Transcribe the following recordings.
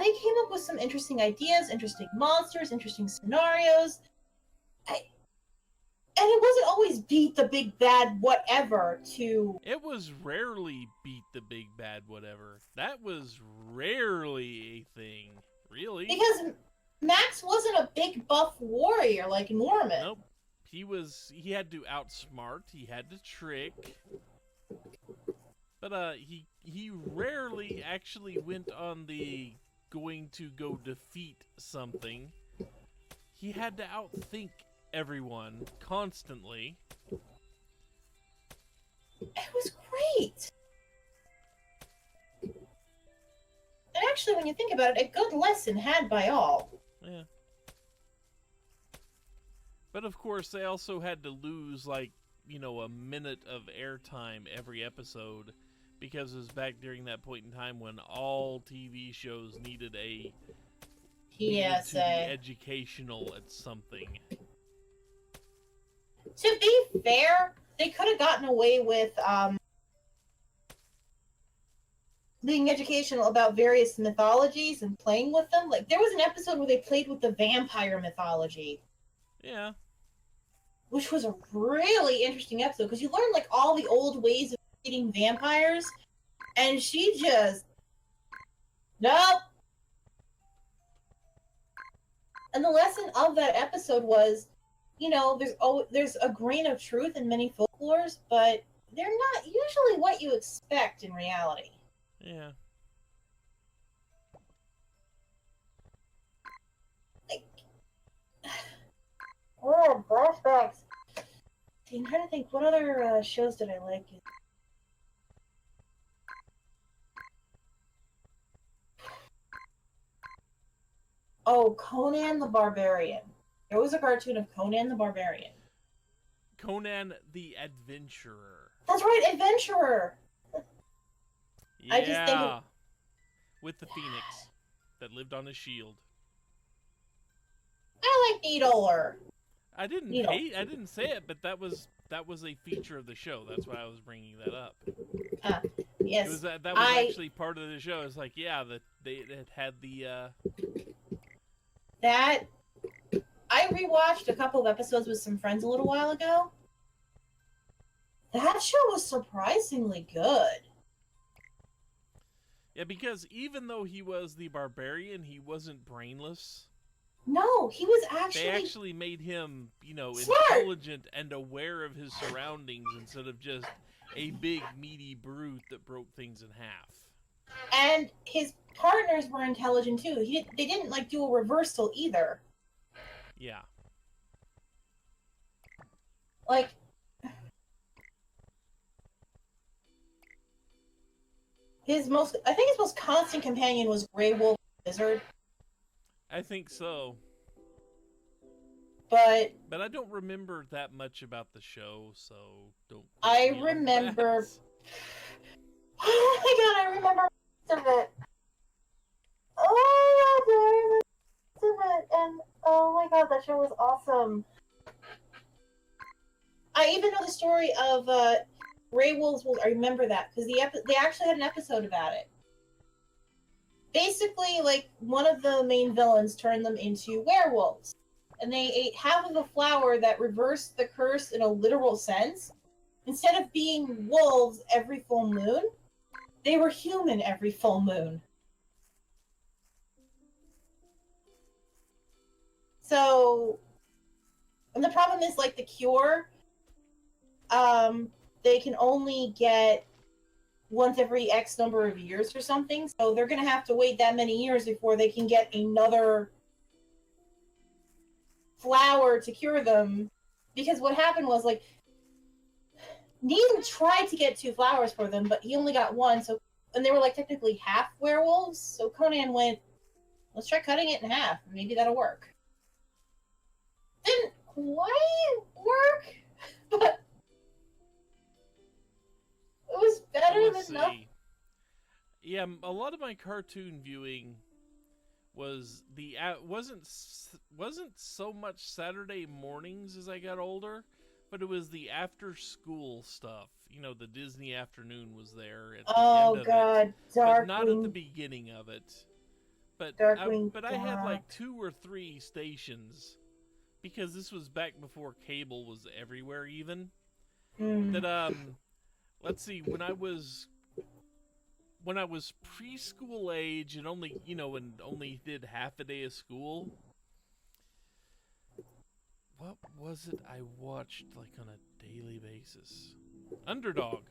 they came up with some interesting ideas, interesting monsters, interesting scenarios. And it wasn't always beat the big bad whatever to... It was rarely beat the big bad whatever. That was rarely a thing, really. Because Max wasn't a big buff warrior like Norman. Nope. He had to outsmart, he had to trick. But he rarely actually went on the going to go defeat something. He had to outthink everyone constantly. It was great. And actually, when you think about it, a good lesson had by all. Yeah. But of course, they also had to lose, like, you know, a minute of airtime every episode, because it was back during that point in time when all TV shows needed to be educational at something. To be fair, they could have gotten away with being educational about various mythologies and playing with them. Like, there was an episode where they played with the vampire mythology. Yeah. Which was a really interesting episode, because you learn, like, all the old ways of eating vampires, and she just... Nope! And the lesson of that episode was, you know, there's a grain of truth in many folklores, but they're not usually what you expect in reality. Yeah. Like, oh, flashbacks. See, I'm trying to think, what other shows did I like? Oh, Conan the Barbarian. There was a cartoon of Conan the Barbarian. Conan the Adventurer. That's right, Adventurer! Yeah. I just think with the phoenix that lived on his shield. I like Needler. I didn't say it, but that was a feature of the show. That's why I was bringing that up. Yes. It was that was actually part of the show. It's like, yeah, that they had the that I rewatched a couple of episodes with some friends a little while ago. That show was surprisingly good. Yeah, because even though he was the barbarian, he wasn't brainless. No, he was actually... They actually made him, you know, smart, intelligent and aware of his surroundings instead of just a big, meaty brute that broke things in half. And his partners were intelligent, too. They didn't, like, do a reversal, either. Yeah. Like... I think his most constant companion was Grey Wolf Lizard. I think so. But I don't remember that much about the show, so don't. I remember. Oh my god! I remember most of it. Oh my god! I remember most of it, and oh my god, that show was awesome. I even know the story of Grey Wolves. I remember that because they actually had an episode about it. Basically, like, one of the main villains turned them into werewolves. And they ate half of a flower that reversed the curse in a literal sense. Instead of being wolves every full moon, they were human every full moon. So, and the problem is, like, the cure, they can only get once every X number of years or something, so they're gonna have to wait that many years before they can get another flower to cure them. Because what happened was, like, Negan tried to get 2 flowers for them, but he only got 1, so, and they were, like, technically half werewolves, so Conan went, let's try cutting it in half, maybe that'll work. Didn't quite work, but it was better than nothing. Yeah, a lot of my cartoon viewing was wasn't so much Saturday mornings as I got older, but it was the after school stuff. You know, the Disney afternoon was there at the end of it, Dark. but not at the beginning of it. But Darkwing I had Duck. like 2 or 3 stations because this was back before cable was everywhere even. That let's see, when I was preschool age and only, and only did half a day of school. What was it I watched like on a daily basis? Underdog.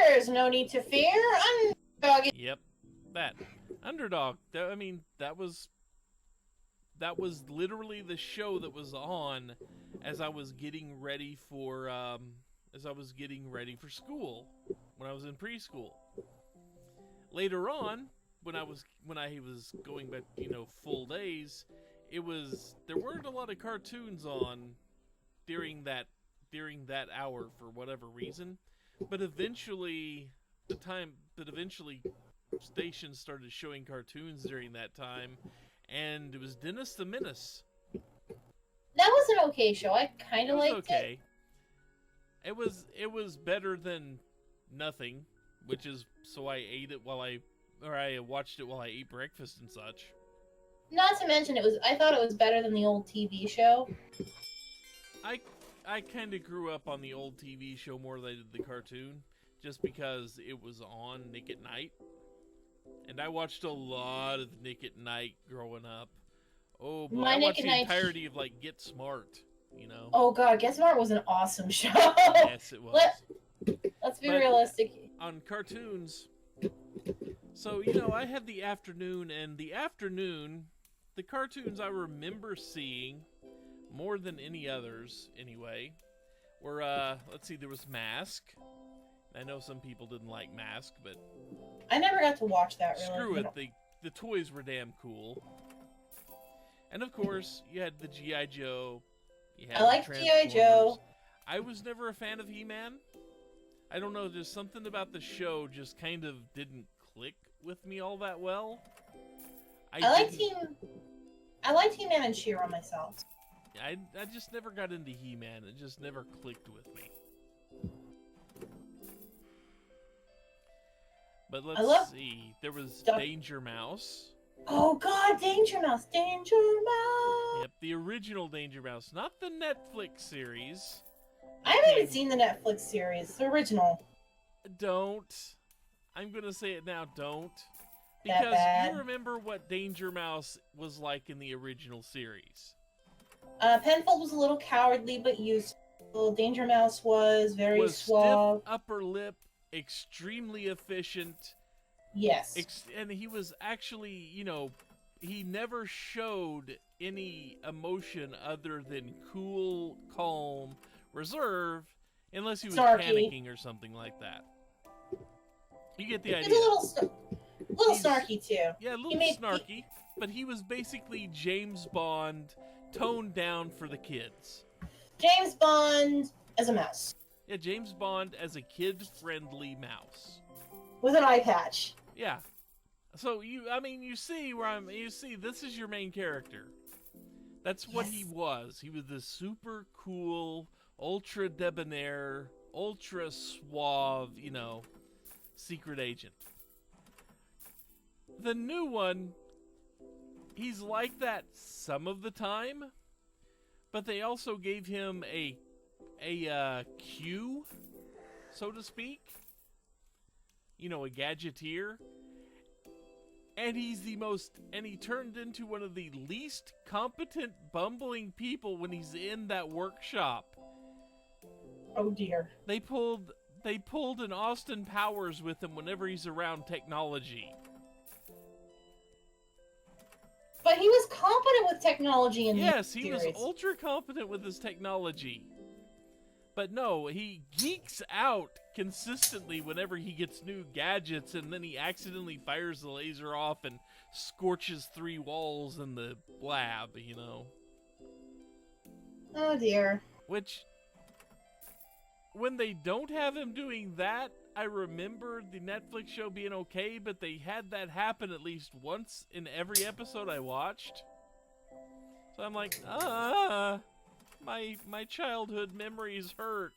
There's no need to fear. Underdog. Yep, that Underdog. That was literally the show that was on as I was getting ready for school when I was in preschool. Later on, when I was going back, full days, there weren't a lot of cartoons on during that hour for whatever reason, but eventually stations started showing cartoons during that time, and it was Dennis the Menace. That was an okay show. I kind of liked it. It was better than nothing, which is so I ate it I watched it while I ate breakfast and such. Not to mention, I thought it was better than the old TV show. I kind of grew up on the old TV show more than I did the cartoon, just because it was on Nick at Night. And I watched a lot of Nick at Night growing up. Oh boy, I watched the entirety of like Get Smart, Oh god, Get Smart was an awesome show. Yes, it was. Let's be realistic. On cartoons, so I had the afternoon, and the cartoons I remember seeing more than any others anyway were let's see, there was Mask. I know some people didn't like Mask, but I never got to watch that really. Screw it, the toys were damn cool. And of course, you had the G.I. Joe. I liked G.I. Joe. I was never a fan of He-Man. I don't know, there's something about the show just kind of didn't click with me all that well. I liked He-Man and She-Ra myself. I just never got into He-Man. It just never clicked with me. But let's see. There was Danger Mouse. Oh god, Danger Mouse! Danger Mouse! Yep, the original Danger Mouse, not the Netflix series. I haven't even seen the Netflix series. The original. Don't. I'm gonna say it now, don't. Because you remember what Danger Mouse was like in the original series. Penfold was a little cowardly but useful. Danger Mouse was very suave. Stiff upper lip, extremely efficient. Yes. And he was actually, he never showed any emotion other than cool, calm, reserved, unless he was panicking or something like that. You get the idea. He's a little snarky too. Yeah, a little snarky, but he was basically James Bond toned down for the kids. James Bond as a mouse. Yeah, James Bond as a kid-friendly mouse. With an eye patch. Yeah. So you see this is your main character. That's what he was. He was this super cool, ultra debonair, ultra suave, secret agent. The new one, he's like that some of the time, but they also gave him a Q, so to speak. A gadgeteer. And he turned into one of the least competent, bumbling people when he's in that workshop. Oh dear. They pulled an Austin Powers with him whenever he's around technology. But he was competent with technology in the series. He was ultra competent with his technology. But no, he geeks out consistently whenever he gets new gadgets, and then he accidentally fires the laser off and scorches 3 walls in the lab, Oh dear. Which, when they don't have him doing that, I remember the Netflix show being okay, but they had that happen at least once in every episode I watched. So I'm like, my childhood memories hurt,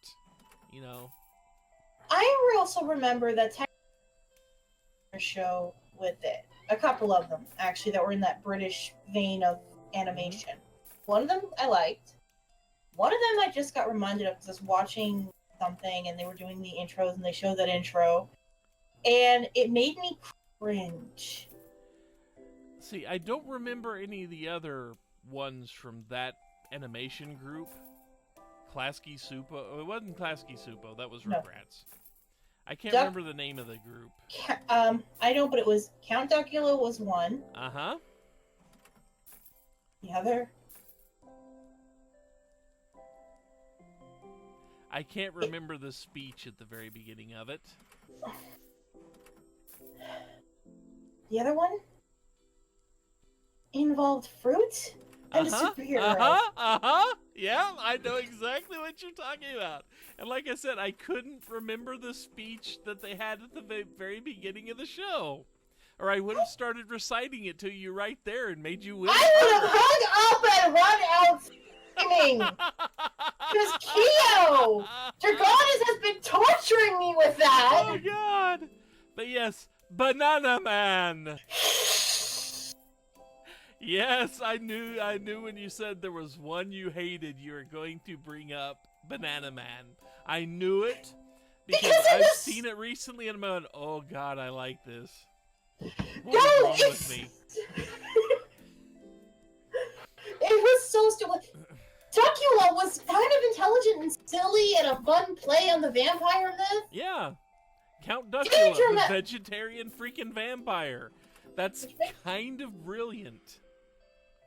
I also remember that show with it. A couple of them, actually, that were in that British vein of animation. One of them I liked. One of them I just got reminded of because I was watching something and they were doing the intros and they showed that intro. And it made me cringe. See, I don't remember any of the other ones from that animation group. Klasky Supo. Oh, it wasn't Klasky Supo. That was Rugrats. I can't remember the name of the group. I know, but it was Count Duckula was one. Uh-huh. The other? I can't remember the speech at the very beginning of it. The other one involved fruit and a superhero. Yeah, I know exactly what you're talking about. And like I said, I couldn't remember the speech that they had at the very beginning of the show. Or I would have started reciting it to you right there and made you win. I would have hung up and run out screaming. Because Keo! Dragonis has been torturing me with that! Oh, God! But yes, Banana Man! Yes, I knew when you said there was one you hated, you were going to bring up Banana Man. I knew it because I've seen it recently and I'm going, oh God, I like this. What is wrong with me? It was so stupid. Duckula was kind of intelligent and silly and a fun play on the vampire myth. Yeah. Count Duckula, the vegetarian freaking vampire. That's kind of brilliant.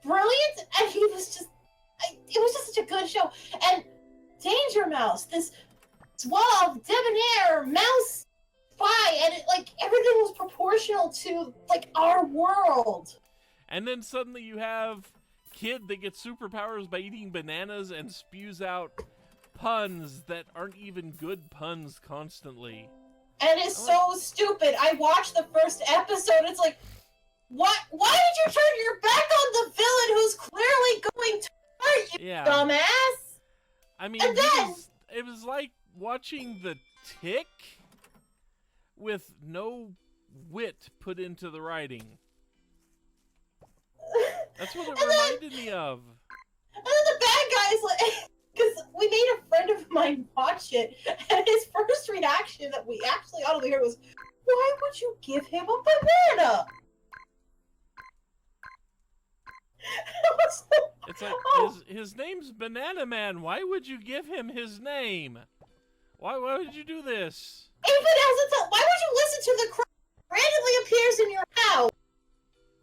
Brilliant, and he was just, it was just such a good show. And Danger Mouse, this suave, debonair mouse spy, and it, like, everything was proportional to, like, our world. And then suddenly you have kid that gets superpowers by eating bananas and spews out puns that aren't even good puns constantly. And it's so stupid. I watched the first episode, it's like, what? Why did you turn your back on the villain who's clearly going to hurt you, dumbass? I mean, and then... it was like watching The Tick with no wit put into the writing. That's what it reminded me of. And then the bad guy's like, because we made a friend of mine watch it, and his first reaction that we actually audibly heard was, why would you give him a banana? It's like, his name's Banana Man. Why would you give him his name? Why would you do this? Even as why would you listen to the crap that randomly appears in your house?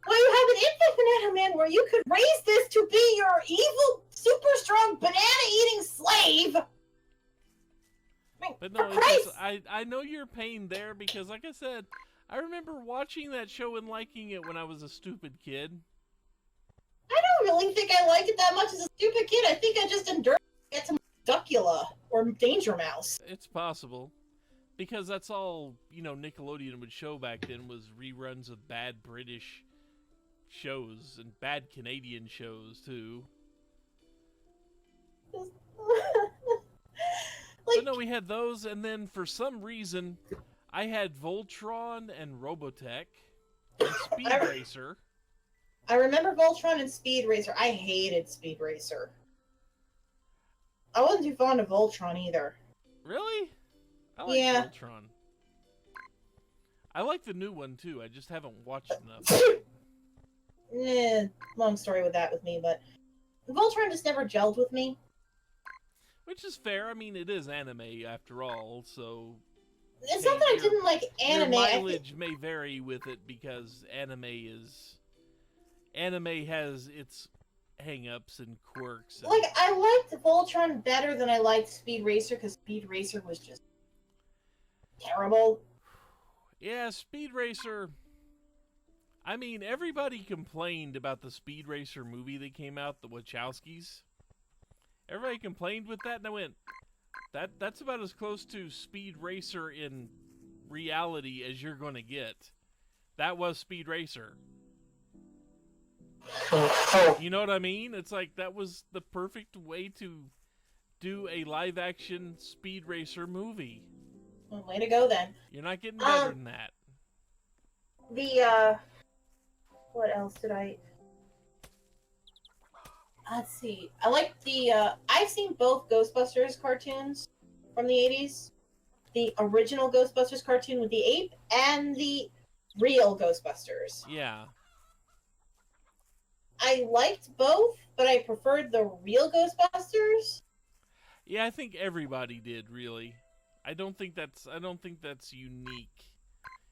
Well, you have an infant banana man where you could raise this to be your evil, super strong, banana-eating slave. But no, I know your pain there because, like I said, I remember watching that show and liking it when I was a stupid kid. I don't really think I liked it that much as a stupid kid. I think I just endured to get to Duckula or Danger Mouse. It's possible. Because that's all, Nickelodeon would show back then was reruns of bad British shows and bad Canadian shows, too. But no, we had those, and then for some reason, I had Voltron and Robotech and Speed Racer. I remember Voltron and Speed Racer. I hated Speed Racer. I wasn't too fond of Voltron either. Really? I like Voltron. I like the new one too. I just haven't watched enough. Long story with that with me, but Voltron just never gelled with me. Which is fair. I mean, it is anime after all, so... It's not that I didn't like anime. Your mileage may vary with it because anime has its hang-ups and quirks. And... Like, I liked Voltron better than I liked Speed Racer, because Speed Racer was just terrible. Yeah, Speed Racer... I mean, everybody complained about the Speed Racer movie that came out, the Wachowskis. Everybody complained with that, and I went, that's about as close to Speed Racer in reality as you're going to get. That was Speed Racer. You know what I mean? It's like, that was the perfect way to do a live-action Speed Racer movie. Well, way to go, then. You're not getting better than that. The what else did I? Let's see. I like the. I've seen both Ghostbusters cartoons from the 80s. The original Ghostbusters cartoon with the ape and the real Ghostbusters. Yeah. I liked both, but I preferred the real Ghostbusters. Yeah, I think everybody did, really. I don't think that's unique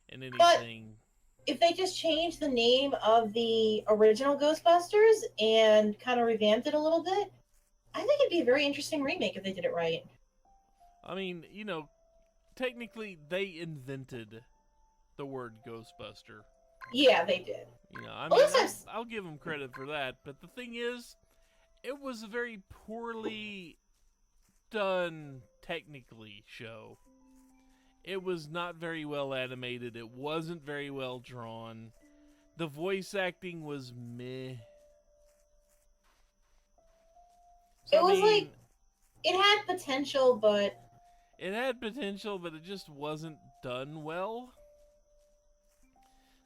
in anything. If they just changed the name of the original Ghostbusters and kind of revamped it a little bit, I think it'd be a very interesting remake if they did it right. I mean, technically they invented the word Ghostbuster. Yeah, they did. I mean, I'll give them credit for that. But the thing is, it was a very poorly done, technically, show. It was not very well animated. It wasn't very well drawn. The voice acting was meh. So, it had potential, but... It had potential, but it just wasn't done well.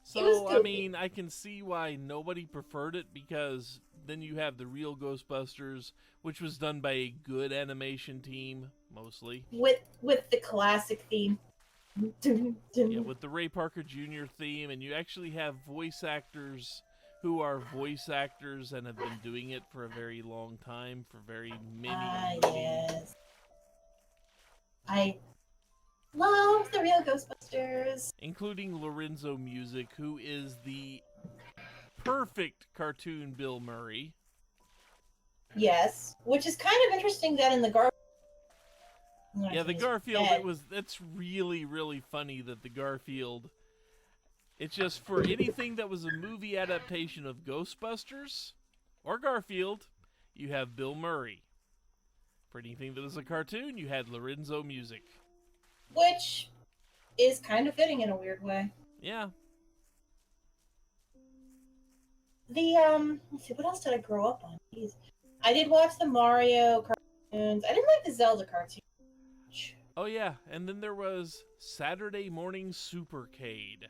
So, I mean, I can see why nobody preferred it, because then you have the real Ghostbusters, which was done by a good animation team, mostly. With the classic theme. Yeah, with the Ray Parker Jr. theme, and you actually have voice actors who are voice actors and have been doing it for a very long time, for very many yes. I love the real Ghostbusters. Including Lorenzo Music, who is the perfect cartoon Bill Murray. Yes, which is kind of interesting that in the Garfield... Yeah, the Garfield, that's really, really funny that the Garfield... It's just for anything that was a movie adaptation of Ghostbusters or Garfield, you have Bill Murray. For anything that was a cartoon, you had Lorenzo Music. Which is kind of fitting in a weird way. Yeah. Let's see, what else did I grow up on? Jeez. I did watch the Mario cartoons. I didn't like the Zelda cartoon. Oh, yeah, and then there was Saturday Morning Supercade.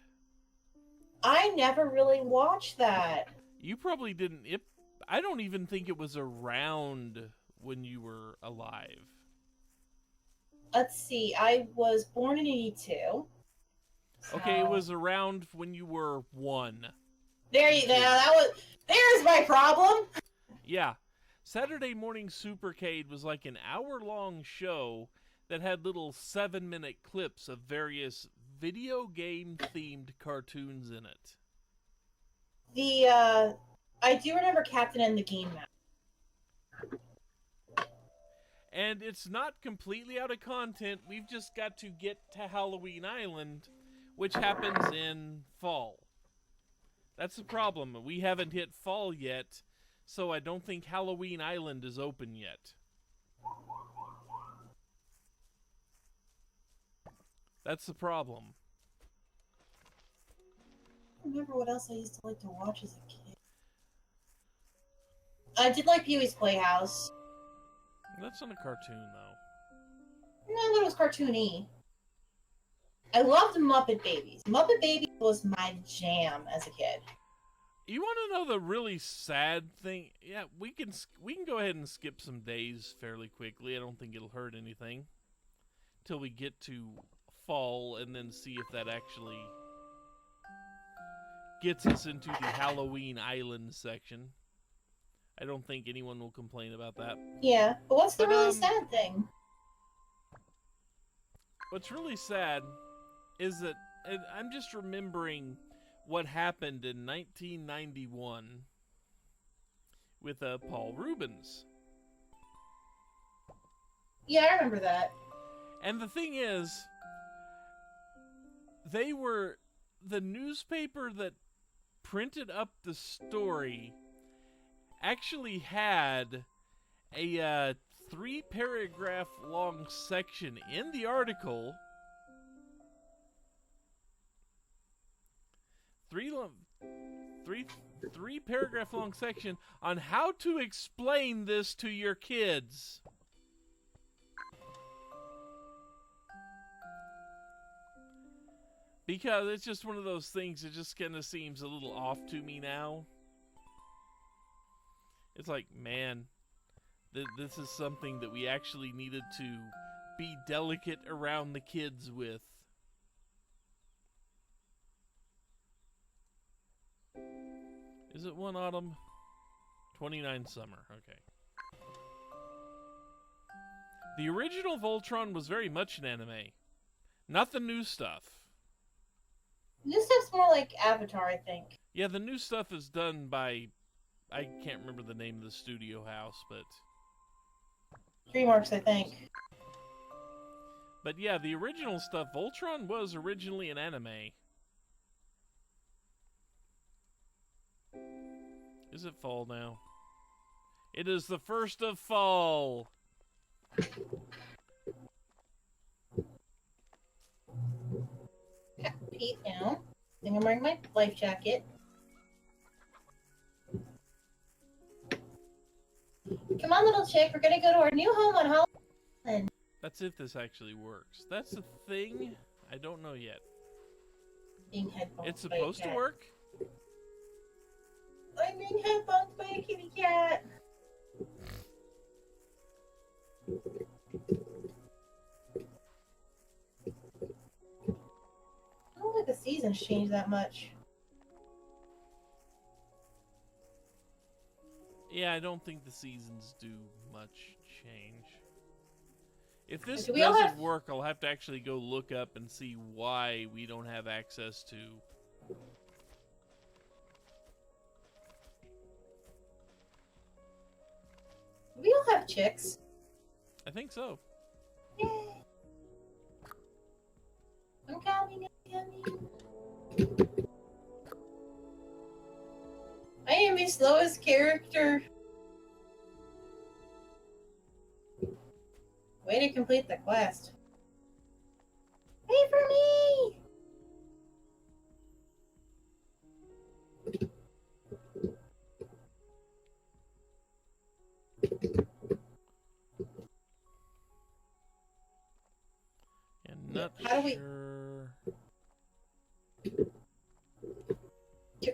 I never really watched that. You probably didn't. I don't even think it was around when you were alive. Let's see, I was born in 82. So... Okay, it was around when you were 1. There you go. There's my problem. Yeah. Saturday Morning Supercade was like an hour-long show that had little 7-minute clips of various video game-themed cartoons in it. I do remember Captain and the Game Master. And it's not completely out of content. We've just got to get to Halloween Island, which happens in fall. That's the problem. We haven't hit fall yet, so I don't think Halloween Island is open yet. That's the problem. I don't remember what else I used to like to watch as a kid. I did like Pee-wee's Playhouse. That's not a cartoon, though. No, but it was cartoony. I loved Muppet Babies. Muppet Babies was my jam as a kid. You want to know the really sad thing? Yeah, we can go ahead and skip some days fairly quickly. I don't think it'll hurt anything. Till we get to fall and then see if that actually gets us into the Halloween Island section. I don't think anyone will complain about that. Yeah, but what's the really sad thing? What's really sad is that I'm just remembering what happened in 1991 with Paul Rubens. Yeah, I remember that. And the thing is, the newspaper that printed up the story actually had a 3-paragraph long section in the article. Three paragraph long section on how to explain this to your kids. Because it's just one of those things that just kind of seems a little off to me now. It's like, man, this is something that we actually needed to be delicate around the kids with. Is it 1 autumn? 29 summer, okay. The original Voltron was very much an anime. Not the new stuff. New stuff's more like Avatar, I think. Yeah, the new stuff is done by... I can't remember the name of the studio house, but... DreamWorks, I think. But yeah, the original stuff, Voltron was originally an anime. Is it fall now? It is the 1st of fall! Got Pete now. I think I'm wearing my life jacket. Come on, little chick. We're gonna go to our new home on Halloween. That's if this actually works. That's the thing. I don't know yet. Being headphones It's supposed to work? I'm being headphones by a kitty cat. I don't think the seasons changed that much. Yeah, I don't think the seasons do much change. If this Do we all doesn't have- work, I'll have to actually go look up and see why we don't have access to... We all have chicks. I think so. Yay. I'm coming. I am the slowest character. Way to complete the quest. Wait for me! And not How do we- sure...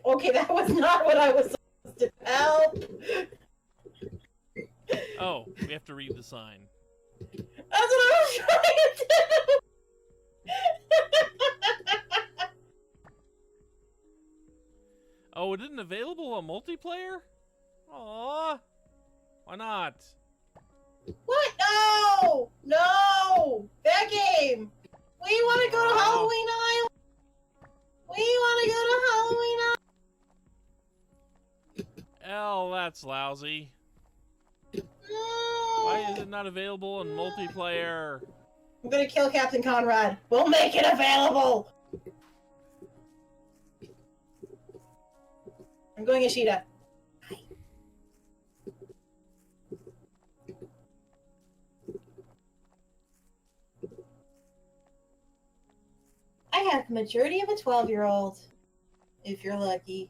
Okay, that was not what I was supposed to help. Oh, we have to read the sign. That's what I was trying to do. Oh, it isn't available on multiplayer? Aww. Why not? What? No! No! That game! We want to go to Halloween Island! We want to go to Halloween Island! Oh, that's lousy. No! Why is it not available on multiplayer? I'm gonna kill Captain Conrad. We'll make it available! I'm going Ishida. I have the maturity of a 12-year-old. If you're lucky.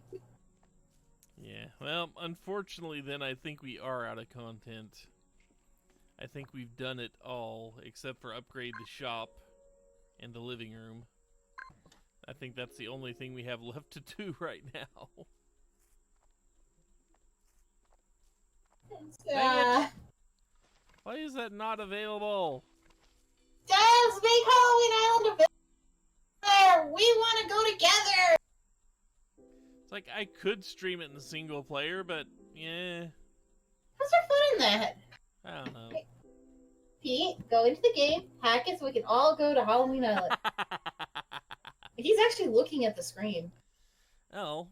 Yeah, well, unfortunately then I think we are out of content. I think we've done it all, except for upgrade the shop and the living room. I think that's the only thing we have left to do right now. Why is that not available? Let's make Halloween Island available! We want to go together! It's like I could stream it in single player, but yeah, How's there fun in that? I don't know. Pete, go into the game, hack it so we can all go to Halloween Island. He's actually looking at the screen. Oh.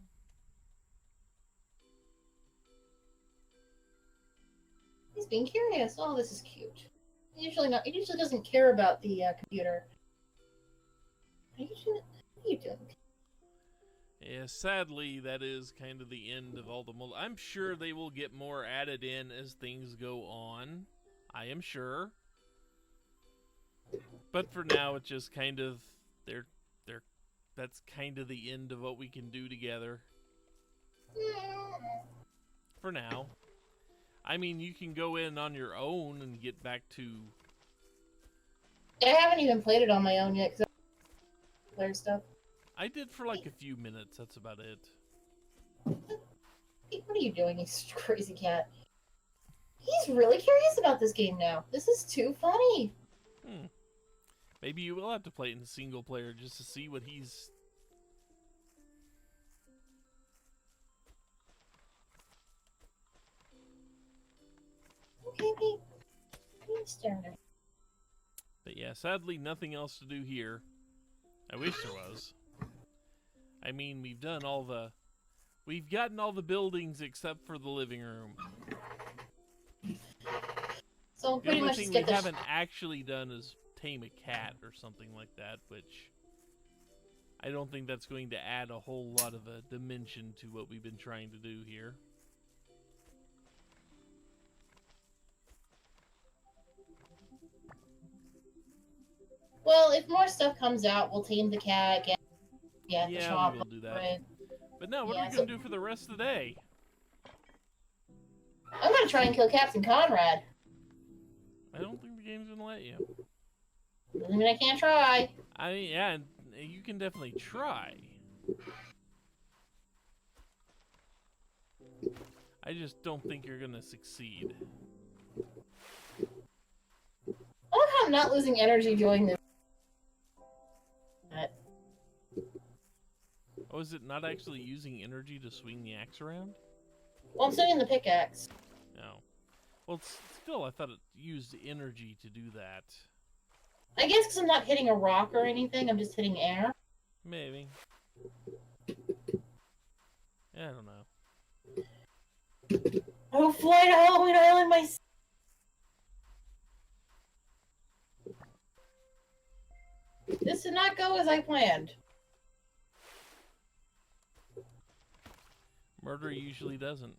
He's being curious. Oh, this is cute. He usually doesn't care about the computer. What are you doing? Yeah, sadly, that is kind of the end of all the... I'm sure they will get more added in as things go on. I am sure. But for now, it's just kind of... That's kind of the end of what we can do together. For now. I mean, you can go in on your own and get back to... I haven't even played it on my own yet, because I player stuff. I did for like a few minutes. That's about it. Hey, what are you doing, you crazy cat? He's really curious about this game now. This is too funny. Maybe you will have to play it in single player just to see what he's... Okay, he's staring at me. But yeah, sadly, nothing else to do here. I wish there was. I mean, we've gotten all the buildings except for the living room. So The pretty only much thing just we get the haven't actually done is tame a cat or something like that, which I don't think that's going to add a whole lot of a dimension to what we've been trying to do here. Well, if more stuff comes out, we'll tame the cat, get the Yeah, shop. we will do that. Right? But now, what Yeah, are we going to do for the rest of the day? I'm gonna try and kill Captain Conrad. I don't think the game's going to let you. Doesn't mean I can't try. I mean, yeah, you can definitely try. I just don't think you're going to succeed. I love how I'm not losing energy doing this. Oh, is it not actually using energy to swing the axe around? Well, I'm swinging the pickaxe. No. Well, still, I thought it used energy to do that. I guess because I'm not hitting a rock or anything, I'm just hitting air. Maybe. Yeah, I don't know. Oh, fly to Halloween Island, my... This did not go as I planned. Murder usually doesn't.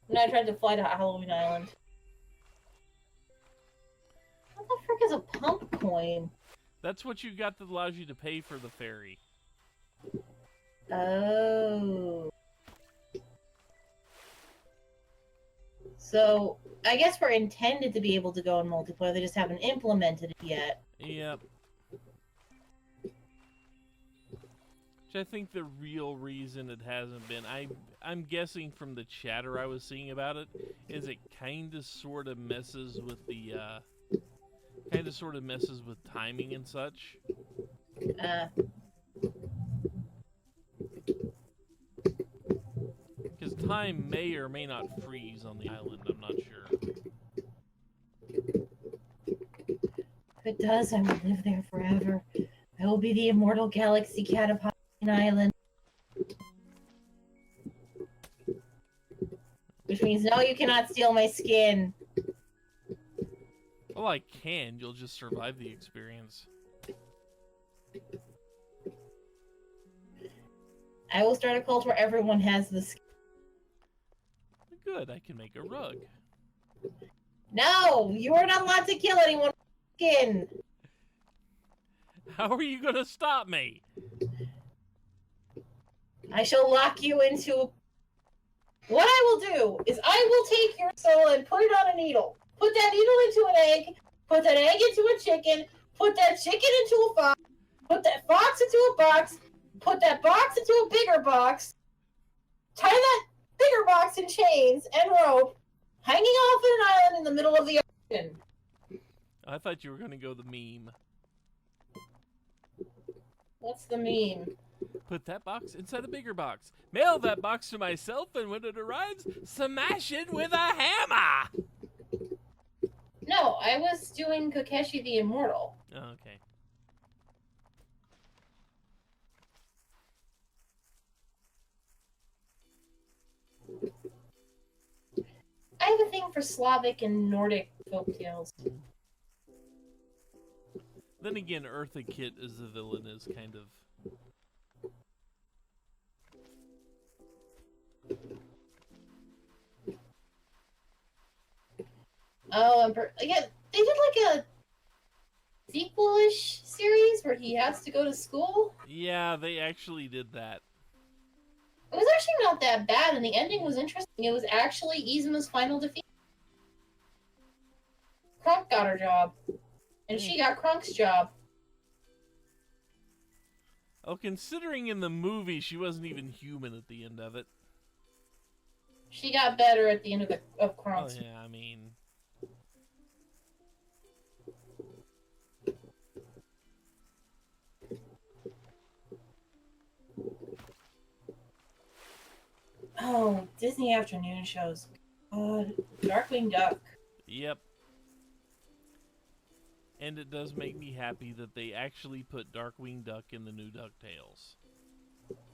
When I tried to fly to Halloween Island. What the frick is a pump coin? That's what you got that allows you to pay for the ferry. Oh. So, I guess we're intended to be able to go in multiplayer, they just haven't implemented it yet. Yep. Which I think the real reason it hasn't been, I'm guessing from the chatter I was seeing about it, is it kind of sort of messes with the, timing and such. Because time may or may not freeze on the island, I'm not sure. If it does, I will live there forever. I will be the immortal galaxy cat of Halloween Island. Which means, no, you cannot steal my skin. Well, I can, you'll just survive the experience. I will start a cult where everyone has the skin. Good, I can make a rug. No! You are not allowed to kill anyone with skin! How are you gonna stop me? I shall lock you into... What I will do is I will take your soul and put it on a needle. Put that needle into an egg. Put that egg into a chicken. Put that chicken into a fox. Put that fox into a box. Put that box into a bigger box. Tie that bigger box in chains and rope. Hanging off an island in the middle of the ocean. I thought you were gonna go the meme. What's the meme? Put that box inside a bigger box. Mail that box to myself, and when it arrives, smash it with a hammer! No, I was doing Kokeshi the Immortal. Oh, okay. I have a thing for Slavic and Nordic folktales. Then again, Eartha Kitt as the villain is kind of... Oh, yeah, they did like a sequel-ish series where he has to go to school. Yeah, they actually did that. It was actually not that bad, and the ending was interesting. It was actually Izuma's final defeat. Kronk got her job, and she got Kronk's job. Oh, considering in the movie she wasn't even human at the end of it. She got better at the end of Oh Kronk's. yeah, I mean... Oh, Disney afternoon shows. God, Darkwing Duck. Yep. And it does make me happy that they actually put Darkwing Duck in the new DuckTales.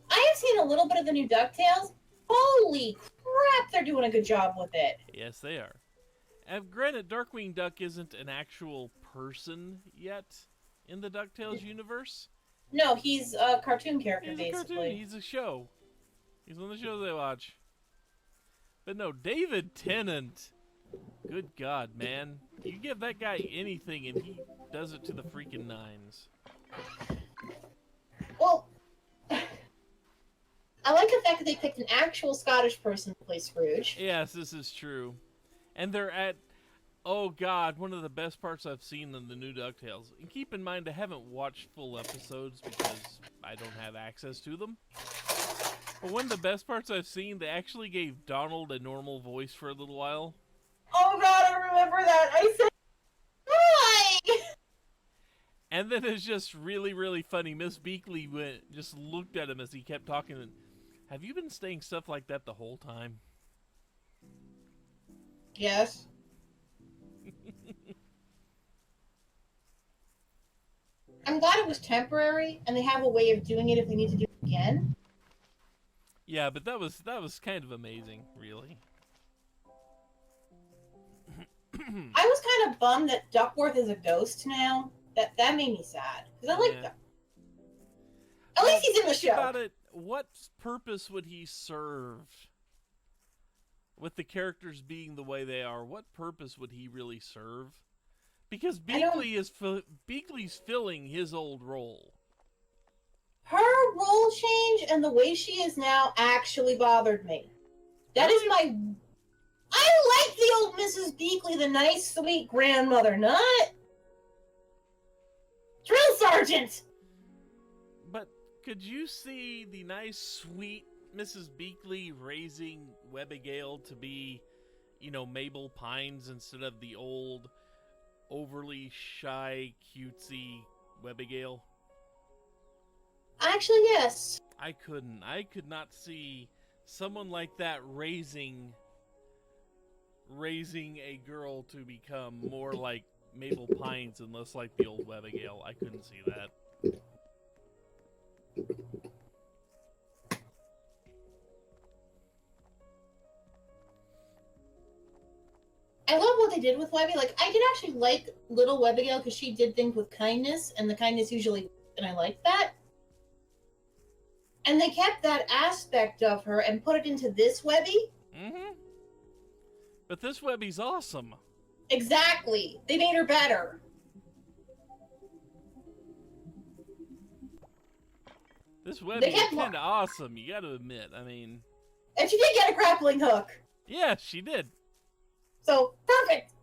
I have seen a little bit of the new DuckTales. Holy crap, they're doing a good job with it. Yes, they are. And granted, Darkwing Duck isn't an actual person yet in the DuckTales universe. No, he's a cartoon character, He's basically. a cartoon. He's a show. He's one of the shows I watch. But no, David Tennant. Good God, man. You give that guy anything and he does it to the freaking nines. Well, I like the fact that they picked an actual Scottish person to play Scrooge. Yes, this is true. And they're at, oh God, one of the best parts I've seen in the new DuckTales. And keep in mind, I haven't watched full episodes because I don't have access to them. But one of the best parts I've seen, they actually gave Donald a normal voice for a little while. Oh God, I remember that. I said, why? And then it's just really, really funny. Miss Beakley just looked at him as he kept talking. And, have you been saying stuff like that the whole time? Yes. I'm glad it was temporary, and they have a way of doing it if they need to do it again. Yeah, but that was kind of amazing, really. I was kind of bummed that Duckworth is a ghost now. That made me sad because I like Duck. At least he's in the show. About it, what purpose would he serve? With the characters being the way they are, what purpose would he really serve? Because Beakley's filling his old role. Her role change and the way she is now actually bothered me. That is my... I like the old Mrs. Beakley, the nice, sweet grandmother, not... Drill Sergeant! But could you see the nice, sweet Mrs. Beakley raising Webigail to be, Mabel Pines instead of the old, overly shy, cutesy Webigail? Actually, yes. I couldn't. I could not see someone like that raising a girl to become more like Mabel Pines and less like the old Webigail. I couldn't see that. I love what they did with Webby. Like, I did actually like little Webigail because she did things with kindness, and the kindness usually, and I like that. And they kept that aspect of her and put it into this Webby. Mm-hmm. But this Webby's awesome. Exactly. They made her better. This Webby is kind of awesome, you gotta admit. I mean... And she did get a grappling hook. Yeah, she did. So, perfect.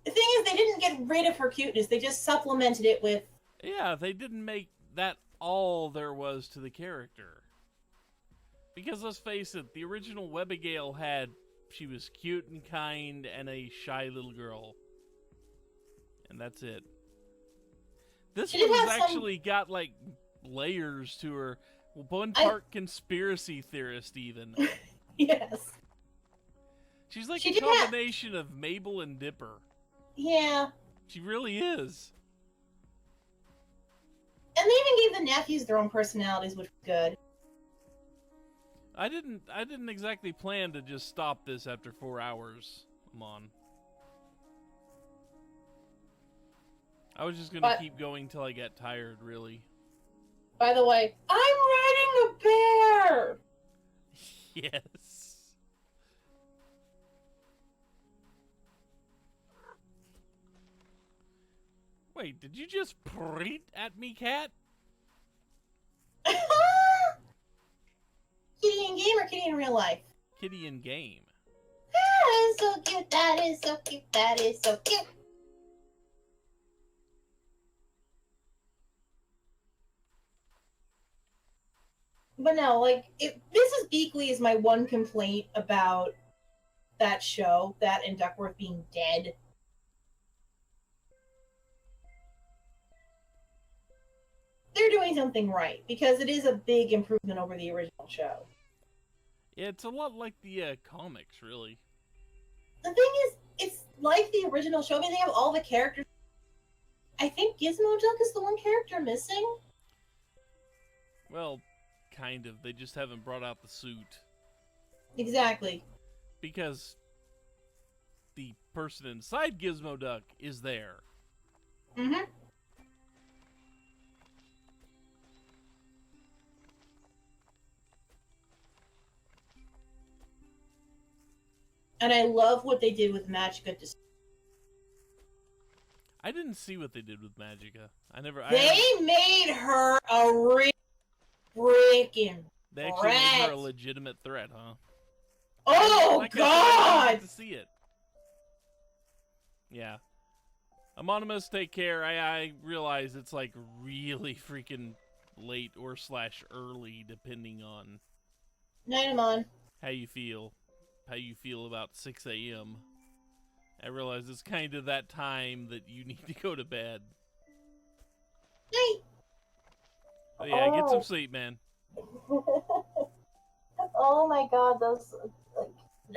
The thing is, they didn't get rid of her cuteness. They just supplemented it with... Yeah, they didn't make that all there was to the character. Because let's face it, the original Webigail she was cute and kind and a shy little girl. And that's it. This one's actually got, like, layers to her. One part conspiracy theorist, even. Yes. She's like a combination of Mabel and Dipper. Yeah. She really is. And they even gave the nephews their own personalities, which was good. I didn't exactly plan to just stop this after 4 hours. Come on. I was just gonna keep going till I got tired, really. By the way, I'm riding a bear! Yes. Wait, did you just preet at me, cat? Kitty in game or kitty in real life? Kitty in game. That is so cute, that is so cute, that is so cute. But no, like, Mrs. Beakley is my one complaint about that show, that and Duckworth being dead. They're doing something right, because it is a big improvement over the original show. Yeah, it's a lot like the comics, really. The thing is, it's like the original show. I mean, they have all the characters. I think Gizmo Duck is the one character missing. Well, kind of. They just haven't brought out the suit. Exactly. Because the person inside Gizmo Duck is there. Mm-hmm. And I love what they did with Magica. I didn't see what they did with Magica. They made her a freaking They actually made her a legitimate threat, huh? Oh, God! I didn't get to see it. Yeah. Amonimus, take care. I realize it's like really freaking late or / early, depending on Night, Amon. how you feel about 6 a.m. I realize it's kind of that time that you need to go to bed. Night. But yeah, get some sleep, man. Oh my God, those, like,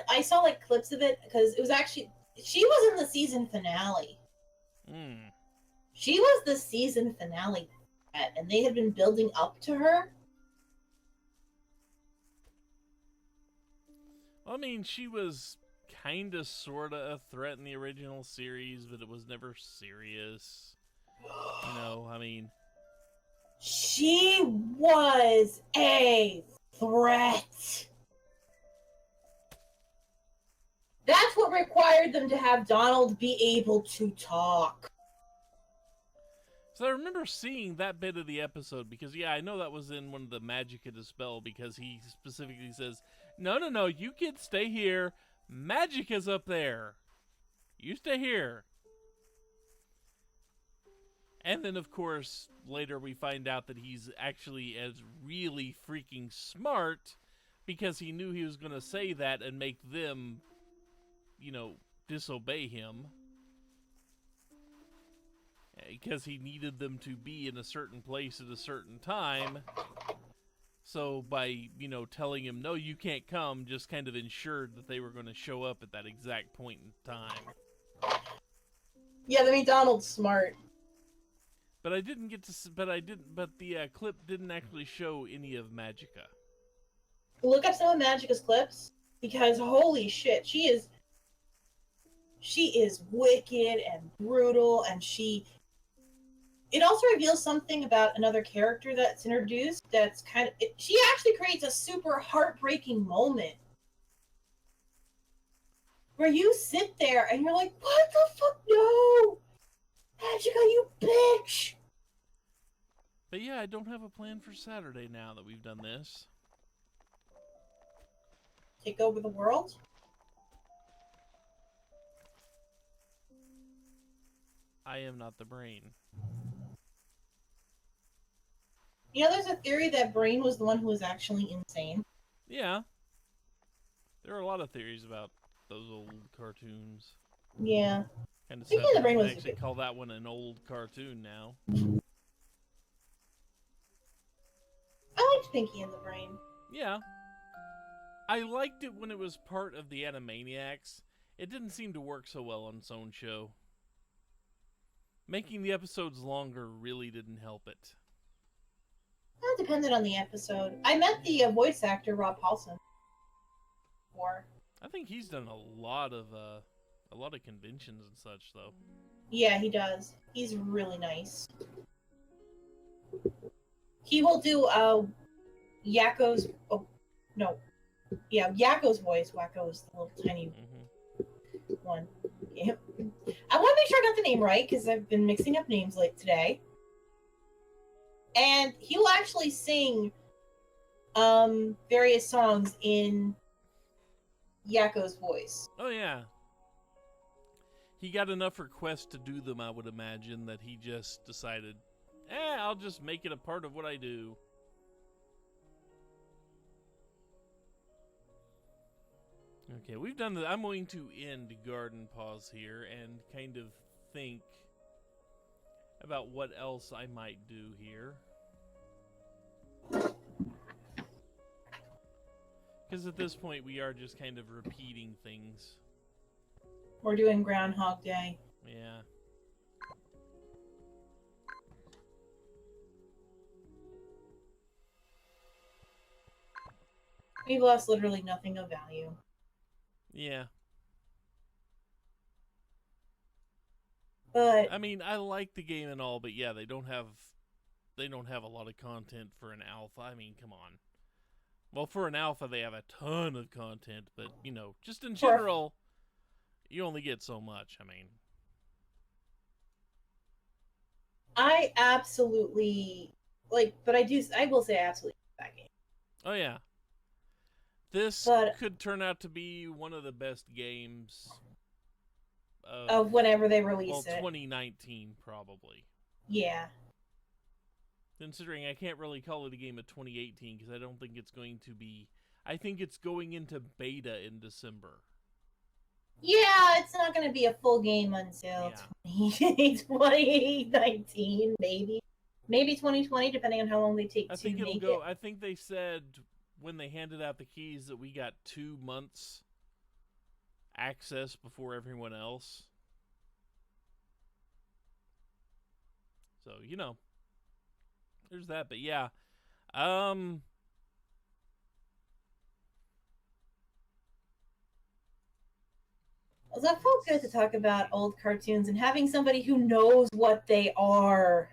I saw like clips of it because it was actually, she was in the season finale. She was the season finale, and they had been building up to her. I mean, she was kind of, sort of a threat in the original series, but it was never serious. You know, I mean... She was a threat. That's what required them to have Donald be able to talk. So I remember seeing that bit of the episode, because, yeah, I know that was in one of the Magica Dispel, because he specifically says, no, you kids stay here. Magica's up there. You stay here. And then, of course, later we find out that he's actually as really freaking smart, because he knew he was going to say that and make them, you know, disobey him. Because he needed them to be in a certain place at a certain time. So by, you know, telling him, no, you can't come, just kind of ensured that they were going to show up at that exact point in time. Yeah, I mean, Donald's smart. But I didn't get to, but the clip didn't actually show any of Magica. Look up some of Magica's clips, because holy shit, she is wicked and brutal, and it also reveals something about another character that's introduced that's kind of... she actually creates a super heartbreaking moment. Where you sit there and you're like, what the fuck? No! Magica, you bitch! But yeah, I don't have a plan for Saturday now that we've done this. Take over the world? I am not the brain. You know, there's a theory that Brain was the one who was actually insane. Yeah. There are a lot of theories about those old cartoons. Yeah. Kind of Thinking sad the Brain that was I actually call that one an old cartoon now. I liked Pinky and the Brain. Yeah. I liked it when it was part of the Animaniacs. It didn't seem to work so well on its own show. Making the episodes longer really didn't help it. That depended on the episode. I met the voice actor, Rob Paulson. I think he's done a lot of conventions and such, though. Yeah, he does. He's really nice. He will do Yakko's... oh, no. Yeah, Yakko's voice. Wakko's the little tiny one. Yeah. I want to make sure I got the name right, because I've been mixing up names late today. And he will actually sing various songs in Yakko's voice. Oh, yeah. He got enough requests to do them, I would imagine, that he just decided, I'll just make it a part of what I do. Okay, we've done the. I'm going to end Garden Paws here and kind of think about what else I might do here. Because at this point, we are just kind of repeating things. We're doing Groundhog Day. Yeah. We've lost literally nothing of value. Yeah. But I mean, I like the game and all, but yeah, they don't have a lot of content for an alpha. I mean, come on. Well, for an alpha, they have a ton of content, but you know, just in general, you only get so much. I mean, I absolutely but I will say I absolutely love that game. oh yeah, this could turn out to be one of the best games of whenever they release it. Well, 2019 probably. Yeah. Considering I can't really call it a game of 2018 because I don't think it's going to be. I think it's going into beta in December. Yeah, it's not going to be a full game until 2019, maybe. Maybe 2020, depending on how long they take to make it. I think they said when they handed out the keys that we got 2 months access before everyone else. So, you know. There's that, but yeah. Well, that felt good to talk about old cartoons and having somebody who knows what they are.